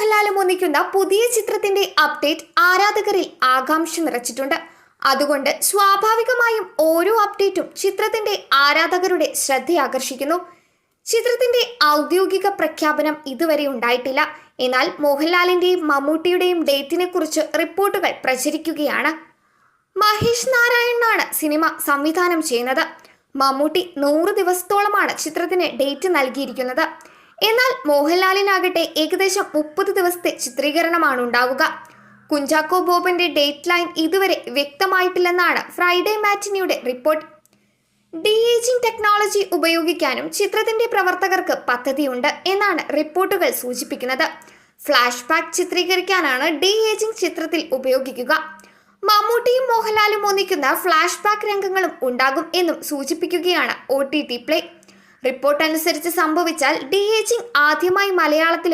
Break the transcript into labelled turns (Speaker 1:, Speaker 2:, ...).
Speaker 1: മോഹൻലാലും ഒന്നിക്കുന്ന പുതിയ ചിത്രത്തിന്റെ അപ്ഡേറ്റ് ആരാധകരിൽ ആകാംക്ഷ നിറച്ചിട്ടുണ്ട്. അതുകൊണ്ട് സ്വാഭാവികമായും ഓരോ അപ്ഡേറ്റും ചിത്രത്തിന്റെ ആരാധകരുടെ ശ്രദ്ധയാകർഷിക്കുന്നു. ചിത്രത്തിന്റെ ഔദ്യോഗിക പ്രഖ്യാപനം ഇതുവരെ ഉണ്ടായിട്ടില്ല. എന്നാൽ മോഹൻലാലിന്റെയും മമ്മൂട്ടിയുടെയും ഡേറ്റിനെ കുറിച്ച് റിപ്പോർട്ടുകൾ പ്രചരിക്കുകയാണ്. മഹേഷ് നാരായണനാണ് സിനിമ സംവിധാനം ചെയ്യുന്നത്. മമ്മൂട്ടി 100 ദിവസത്തോളമാണ് ചിത്രത്തിന് ഡേറ്റ് നൽകിയിരിക്കുന്നത്. എന്നാൽ മോഹൻലാലിനാകട്ടെ ഏകദേശം 30 ദിവസത്തെ ചിത്രീകരണമാണ് ഉണ്ടാവുക. കുഞ്ചാക്കോ ബോബന്റെ ഡേറ്റ് ലൈൻ ഇതുവരെ വ്യക്തമായിട്ടില്ലെന്നാണ് ഫ്രൈഡേ മാറ്റിനിയുടെ റിപ്പോർട്ട്. ഡി ഏജിംഗ് ടെക്നോളജി ഉപയോഗിക്കാനും ചിത്രത്തിന്റെ പ്രവർത്തകർക്ക് പദ്ധതിയുണ്ട് എന്നാണ് റിപ്പോർട്ടുകൾ സൂചിപ്പിക്കുന്നത്. ഫ്ലാഷ് ബാക്ക് ചിത്രീകരിക്കാനാണ് ഡി ഏജിംഗ് ചിത്രത്തിൽ ഉപയോഗിക്കുക. മമ്മൂട്ടിയും മോഹൻലാലും ഒന്നിക്കുന്ന ഫ്ലാഷ് ബാക്ക് രംഗങ്ങളും ഉണ്ടാകും എന്നും സൂചിപ്പിക്കുകയാണ് OTT പ്ലേ. റിപ്പോർട്ട് അനുസരിച്ച് സംഭവിച്ചാൽ ഡി ഏജിംഗ് ആദ്യമായി മലയാളത്തിലും